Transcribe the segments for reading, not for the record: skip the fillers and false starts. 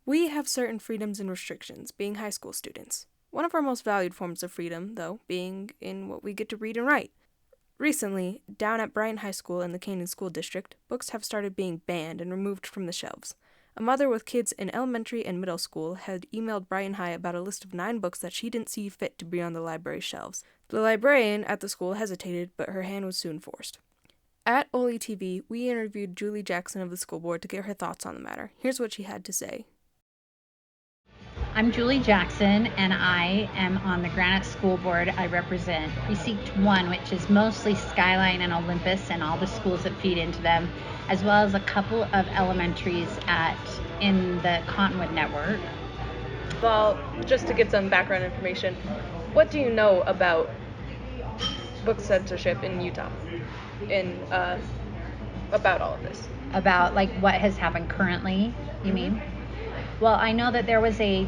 We have certain freedoms and restrictions, being high school students. One of our most valued forms of freedom, though, being in what we get to read and write. Recently, down at Bryan High School in the Canyon School District, books have started being banned and removed from the shelves. A mother with kids in elementary and middle school had emailed Bryan High about a list of 9 books that she didn't see fit to be on the library shelves. The librarian at the school hesitated, but her hand was soon forced. At OlyTV, we interviewed Julie Jackson of the school board to get her thoughts on the matter. Here's what she had to say. I'm Julie Jackson, and I am on the Granite School Board. I represent Precinct 1, which is mostly Skyline and Olympus and all the schools that feed into them, as well as a couple of elementaries in the Cottonwood Network. Well, just to get some background information, what do you know about book censorship in Utah? About all of this? About like what has happened currently, you mean? Well, I know that there was a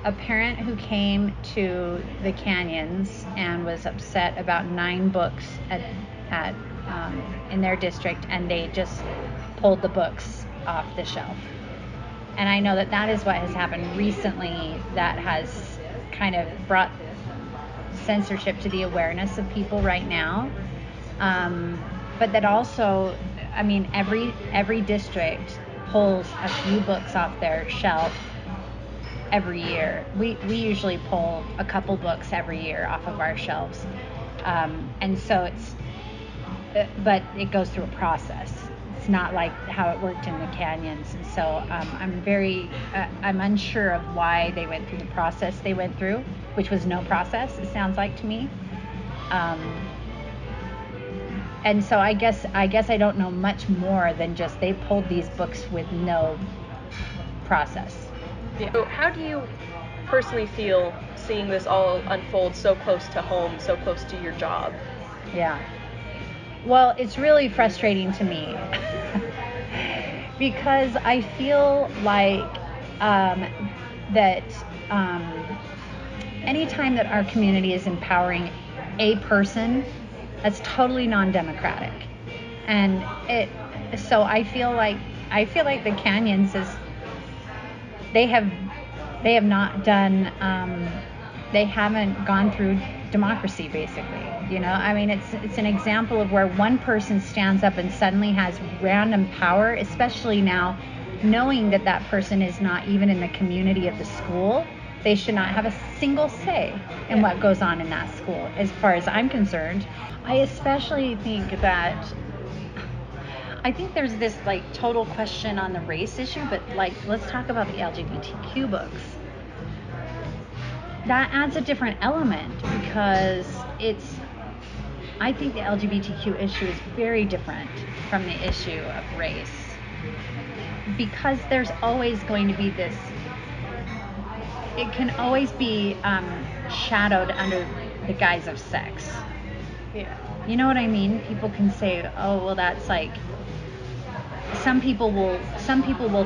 parent who came to the Canyons and was upset about 9 books in their district, and they just pulled the books off the shelf. And I know that is what has happened recently that has kind of brought censorship to the awareness of people right now. But that also, I mean, every district pulls a few books off their shelf every year. We usually pull a couple books every year off of our shelves. And so but it goes through a process. It's not like how it worked in the Canyons. And so I'm unsure of why they went through the process they went through, which was no process, it sounds like to me. And so I guess I don't know much more than just they pulled these books with no process. Yeah. So how do you personally feel seeing this all unfold so close to home, so close to your job? Yeah. Well, it's really frustrating to me because I feel like that anytime that our community is empowering a person, that's totally non-democratic. And so I feel like the Canyons they have not done they haven't gone through democracy, basically. I mean, it's an example of where one person stands up and suddenly has random power, especially now knowing that person is not even in the community of the school. They should not have a single say in what goes on in that school, as far as I'm concerned. I especially think that there's this like total question on the race issue, but like let's talk about the LGBTQ books. That adds a different element because I think the LGBTQ issue is very different from the issue of race, because there's always going to be this, it can always be shadowed under the guise of sex. Yeah. You know what I mean? People can say, oh, well, that's like, some people will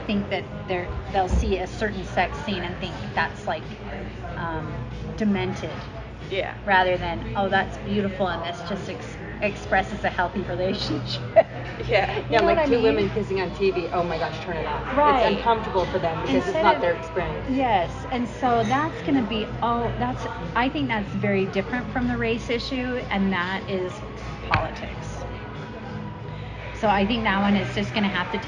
think that they'll see a certain sex scene and think that's like demented. Yeah. Rather than, oh, that's beautiful and this just expresses a healthy relationship. Yeah. You know like what I 2 mean? women kissing on TV. Oh my gosh, turn it off. Right. It's uncomfortable for them because it's not their experience. Yes, and so that's going to be, I think that's very different from the race issue, and that is politics. So I think that one is just going to have to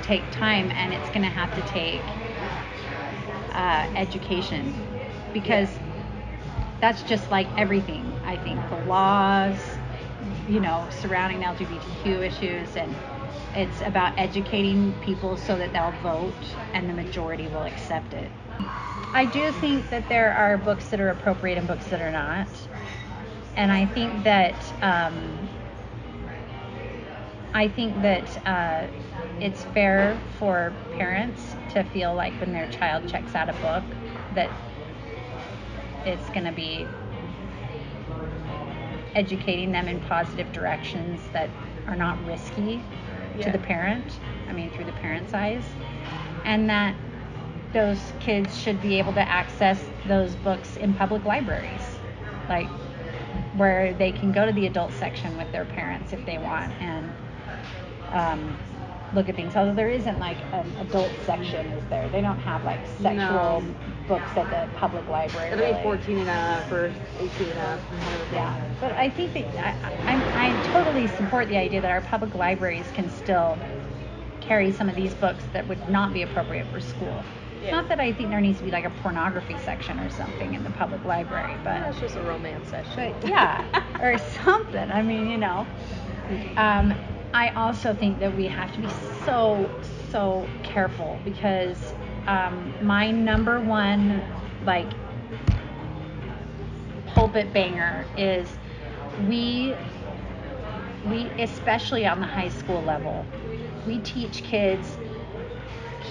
take time, and it's going to have to take education, because that's just like everything. I think the laws, surrounding LGBTQ issues, and it's about educating people so that they'll vote and the majority will accept it. I do think that there are books that are appropriate and books that are not. And I think that it's fair for parents to feel like when their child checks out a book that it's going to be educating them in positive directions that are not risky to the parent, through the parent's eyes, and that those kids should be able to access those books in public libraries, like where they can go to the adult section with their parents if they want, and look at things. Although there isn't like an adult section, is there? They don't have like sexual books at the public library. It'll be really. 14 and up or 18 and up. Kind of a thing. Yeah, but I think that I totally support the idea that our public libraries can still carry some of these books that would not be appropriate for school. Yeah. Not that I think there needs to be like a pornography section or something in the public library, but that's just a romance section. But yeah, or something. I mean, you know. I also think that we have to be so careful because my number one like pulpit banger is we especially on the high school level, we teach kids,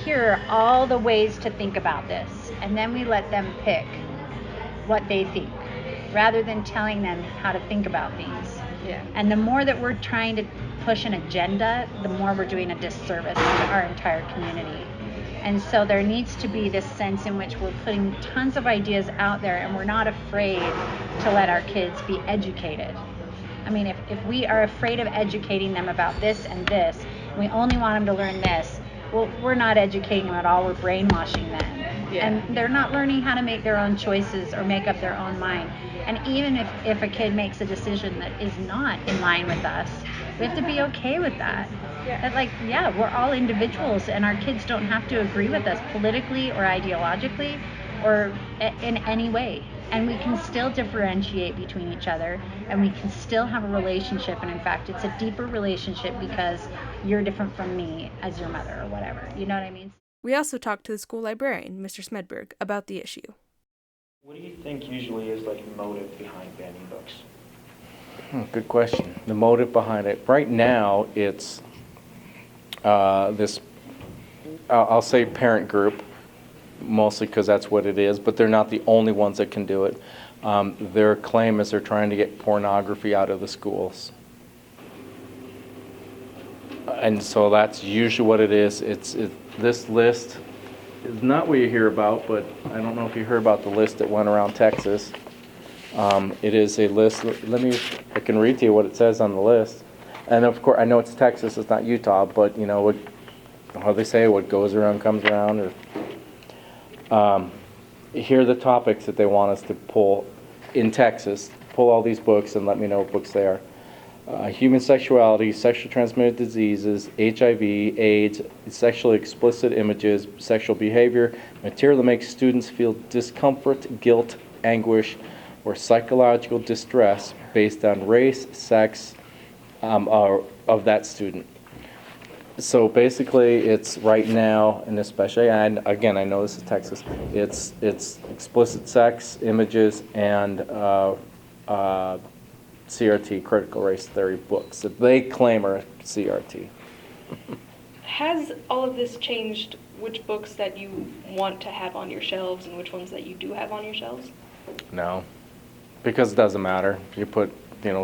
here are all the ways to think about this, and then we let them pick what they think rather than telling them how to think about things. Yeah. And the more that we're trying to push an agenda, the more we're doing a disservice to our entire community. And so there needs to be this sense in which we're putting tons of ideas out there and we're not afraid to let our kids be educated. I mean, if we are afraid of educating them about this and this, and we only want them to learn this, well, we're not educating them at all, we're brainwashing them. Yeah. And they're not learning how to make their own choices or make up their own mind. And even if a kid makes a decision that is not in line with us, we have to be okay with that. Yeah. That like, yeah, we're all individuals and our kids don't have to agree with us politically or ideologically or in any way. And we can still differentiate between each other and we can still have a relationship. And in fact, it's a deeper relationship because you're different from me as your mother or whatever. You know what I mean? We also talked to the school librarian, Mr. Smedberg, about the issue. What do you think usually is like the motive behind banning books? Good question. The motive behind it. Right now, it's this, I'll say parent group, mostly because that's what it is, but they're not the only ones that can do it. Their claim is they're trying to get pornography out of the schools. And so that's usually what it is. This list is not what you hear about, but I don't know if you heard about the list that went around Texas. It is a list. I can read to you what it says on the list. And of course, I know it's Texas, it's not Utah, but you know how they say what goes around comes around. Or here are the topics that they want us to pull in Texas. Pull all these books and let me know what books they are. Human sexuality, sexually transmitted diseases, HIV, AIDS, sexually explicit images, sexual behavior, material that makes students feel discomfort, guilt, anguish, or psychological distress based on race, sex of that student. So basically, it's right now, and especially, and again, I know this is Texas, it's explicit sex, images, and CRT, critical race theory books that they claim are CRT. Has all of this changed which books that you want to have on your shelves and which ones that you do have on your shelves? No, because it doesn't matter. You put,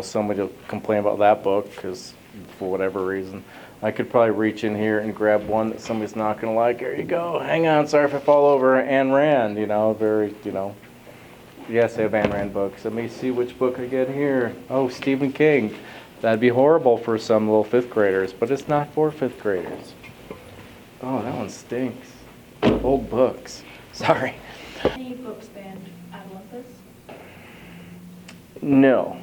somebody will complain about that book because for whatever reason. I could probably reach in here and grab one that somebody's not going to like. Here you go. Hang on, sorry if I fall over. Ayn Rand, Yes, I have Ayn Rand books. Let me see which book I get here. Oh, Stephen King. That'd be horrible for some little fifth graders, but it's not for fifth graders. Oh, that one stinks. Old books. Sorry. Any books banned at Olympus? No.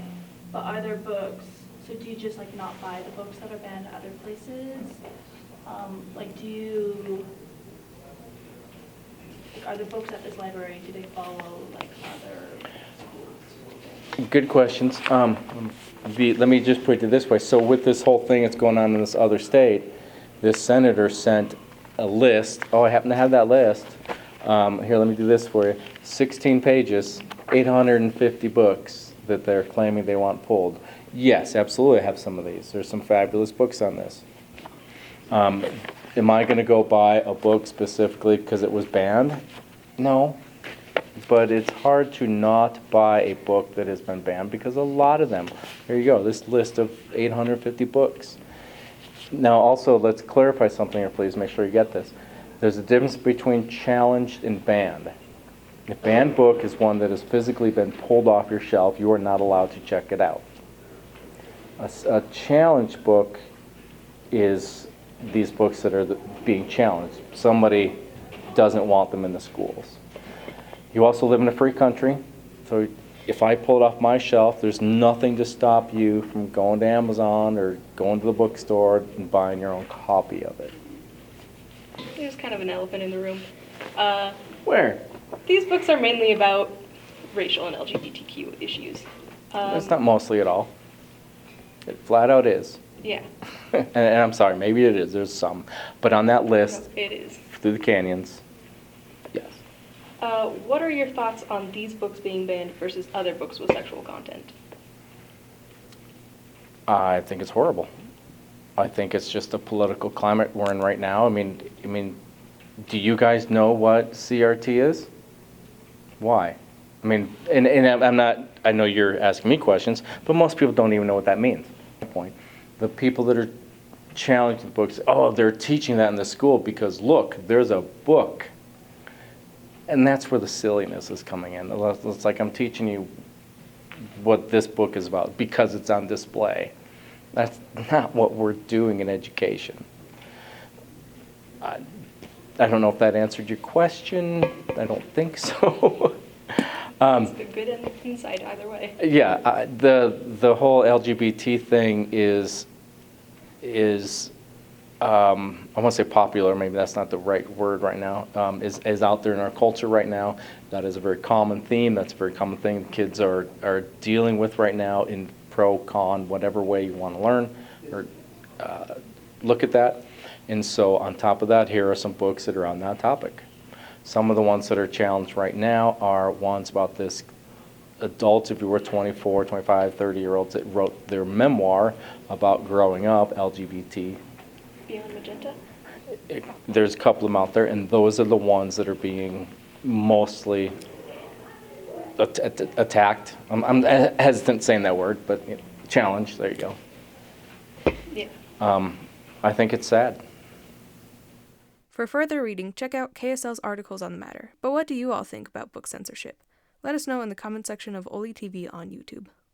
But are there books, so do you just not buy the books that are banned at other places? Are there books at this library, do they follow other schools? Good questions. Let me just put it this way. So with this whole thing that's going on in this other state, this senator sent a list. Oh, I happen to have that list. Here, let me do this for you. 16 pages, 850 books that they're claiming they want pulled. Yes, absolutely, I have some of these. There's some fabulous books on this. Am I going to go buy a book specifically because it was banned? No. But it's hard to not buy a book that has been banned because a lot of them. Here you go, this list of 850 books. Now also, let's clarify something here, please. Make sure you get this. There's a difference between challenged and banned. A banned book is one that has physically been pulled off your shelf. You are not allowed to check it out. A challenged book is these books that are being challenged. Somebody doesn't want them in the schools. You also live in a free country, so if I pull it off my shelf, there's nothing to stop you from going to Amazon or going to the bookstore and buying your own copy of it. There's kind of an elephant in the room. Where? These books are mainly about racial and LGBTQ issues. It's not mostly at all. It flat out is. Yeah. and I'm sorry, maybe it is. There's some. But on that list, No, it is. through the canyons, yes. What are your thoughts on these books being banned versus other books with sexual content? I think it's horrible. I think it's just a political climate we're in right now. I mean, do you guys know what CRT is? Why? I mean, and I'm not, I know you're asking me questions, but most people don't even know what that means. Point. The people that are challenging the books, oh, they're teaching that in the school because look, there's a book. And that's where the silliness is coming in. It's like I'm teaching you what this book is about because it's on display. That's not what we're doing in education. I don't know if that answered your question. I don't think so. It's the good and the inside either way. Yeah, the whole LGBT thing is I want to say popular, maybe that's not the right word right now, is out there in our culture right now. That is a very common theme. That's a very common thing the kids are dealing with right now in pro, con, whatever way you want to learn or look at that. And so on top of that, here are some books that are on that topic. Some of the ones that are challenged right now are ones about this adults, if you were 24, 25, 30-year-olds that wrote their memoir about growing up LGBT. Beyond Magenta? There's a couple of them out there, and those are the ones that are being mostly attacked. I'm hesitant saying that word, but challenged, there you go. Yeah. I think it's sad. For further reading, check out KSL's articles on the matter. But what do you all think about book censorship? Let us know in the comment section of OlyTV on YouTube.